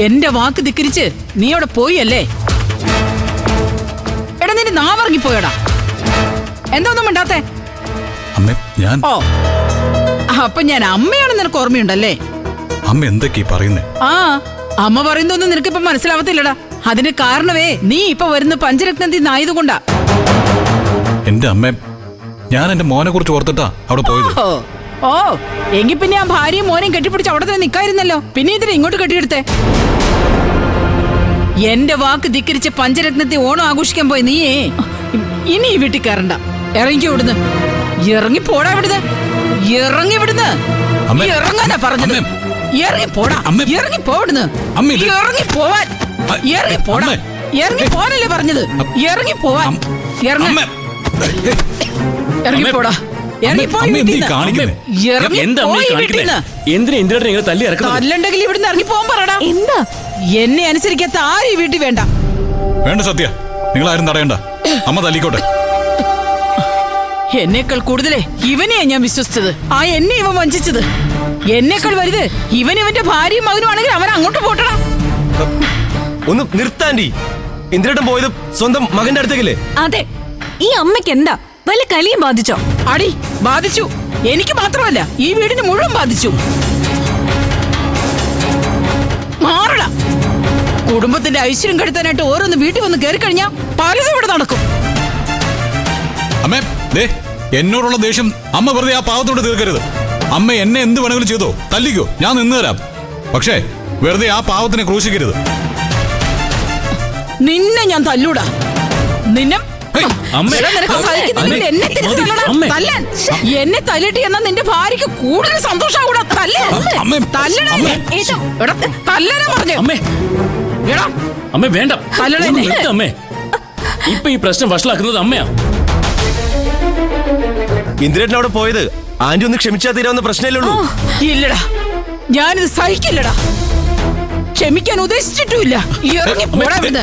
എന്റെ വാക്ക് ധിക്കരിച്ച് നീ അവിടെ പോയി അല്ലേ? എടാ നിന്റെ നാവിറങ്ങിപ്പോയടാ. എന്താ ഒന്നും മിണ്ടാത്തെ? ഓ അപ്പൊ ഞാൻ അമ്മയാണെന്ന് നിനക്ക് ഓർമ്മയുണ്ടല്ലേ? അമ്മ എന്തൊക്കെയാ പറയുന്നേ? ആ അമ്മ പറയുന്നൊന്നും നിനക്കിപ്പൊ മനസ്സിലാവത്തില്ലടാ. അതിന് കാരണമേ നീ ഇപ്പൊ വരുന്ന പഞ്ചരത്നത്തിൽ നിന്നായതുകൊണ്ടാ. എന്റെ അമ്മ, ഞാൻ എന്റെ മോനെ കുറിച്ച് ഓർത്തിട്ടാ അവിടെ പോയത്. ഓ എങ്കി പിന്നെ ആ ഭാര്യയും മോനെയും കെട്ടിപ്പിടിച്ച് അവിടെ തന്നെ നിക്കായിരുന്നല്ലോ. പിന്നെ ഇതിനെ ഇങ്ങോട്ട് കെട്ടിയെടുത്തേ. എന്റെ വാക്ക് ധിക്കരിച്ച് പഞ്ചരത്നത്തെ ഓണം ആഘോഷിക്കാൻ പോയി നീയേ ഇനി ഈ വീട്ടിൽ കയറണ്ട. ഇറങ്ങി ഇവിടുന്ന്. ഇറങ്ങി പോടാ ഇവിടുന്ന്. ഇറങ്ങി വിടുന്ന്. ഇറങ്ങാനാ പറഞ്ഞത്. ഇറങ്ങി പോടാ. ഇറങ്ങി പോവിടുന്ന്. ഇറങ്ങി പോവാൻ. ഇറങ്ങി പോടാ. ഇറങ്ങി പോവാനല്ലേ പറഞ്ഞത്? ഇറങ്ങി പോവാൻ. ഇറങ്ങി പോടാ. തല്ലുണ്ടെങ്കിൽ ഇവിടുന്ന് ഇറങ്ങി പോകാൻ പറയടാ. എന്താ എന്നെ അനുസരിക്കാത്ത ആരും ഈ വീട്ടിൽ വേണ്ട. വേണ്ട സത്യ, നിങ്ങൾ ആരും തടയണ്ട. അമ്മ തല്ലിക്കോട്ടെ. എന്നേക്കാൾ കൂടുതലേ ഇവനെയാ ഞാൻ വിശ്വസിച്ചത്. ആ എന്നെ ഇവൻ വഞ്ചിച്ചത്. എന്നേക്കാൾ വലുത് ഇവന്റെ ഭാര്യയും മകനും ആണെങ്കിൽ അവൻ അങ്ങോട്ട് പോട്ടടാ. ഒന്ന് നിർത്താണ്ടി. ഇന്ദ്രേട്ടൻ പോയത് സ്വന്തം മകന്റെ അടുത്തേക്കല്ലേ? അതെ. ഈ അമ്മയ്ക്ക് എന്താ വല്ല കലിയും ബാധിച്ചോ? അടി ബാധിച്ചു. എനിക്ക് മാത്രമല്ല ഈ വീടിന് മുഴുവൻ ബാധിച്ചു. മാറടാ. കുടുംബത്തിന്റെ ഐശ്വര്യം കെടുത്താനായിട്ട് ഓരോന്ന് വീട്ടിൽ വന്ന് കയറി കഴിഞ്ഞാൽ പലതും ഇവിടെ നടക്കും. അമ്മേ, എന്നോടുള്ള ദേഷ്യം അമ്മ വെറുതെ ആ പാവത്തോട് തീർക്കരുത്. അമ്മ എന്നെ എന്ത് വേണമെങ്കിലും ചെയ്തോ, തല്ലിക്കോ, ഞാൻ നിന്ന് തരാം. പക്ഷേ വെറുതെ ആ പാവത്തിനെ ക്രൂശിക്കരുത്. നിന്നെ ഞാൻ തല്ലൂടാ. നിന്നെ എന്നെ തല്ലിട്ട് എന്നാ നിന്റെ ഭാര്യക്ക് കൂടുതൽ സന്തോഷം കൂടാ. ഇപ്പൊ ഈ പ്രശ്നം വഷളാക്കുന്നത് അമ്മയാ. ഇന്ദ്രേട്ടൻ അവിടെ പോയത് ആന്റി ഒന്ന് ക്ഷമിച്ചാ തീരാവുന്ന പ്രശ്നമല്ലേ ഉള്ളൂ. ഇല്ലടാ, ഞാനിത് സഹിക്കില്ലടാ. ക്ഷമിക്കാൻ ഉദ്ദേശിച്ചിട്ടുമില്ല. ഇറങ്ങി പോടാ. പ്രതിഭ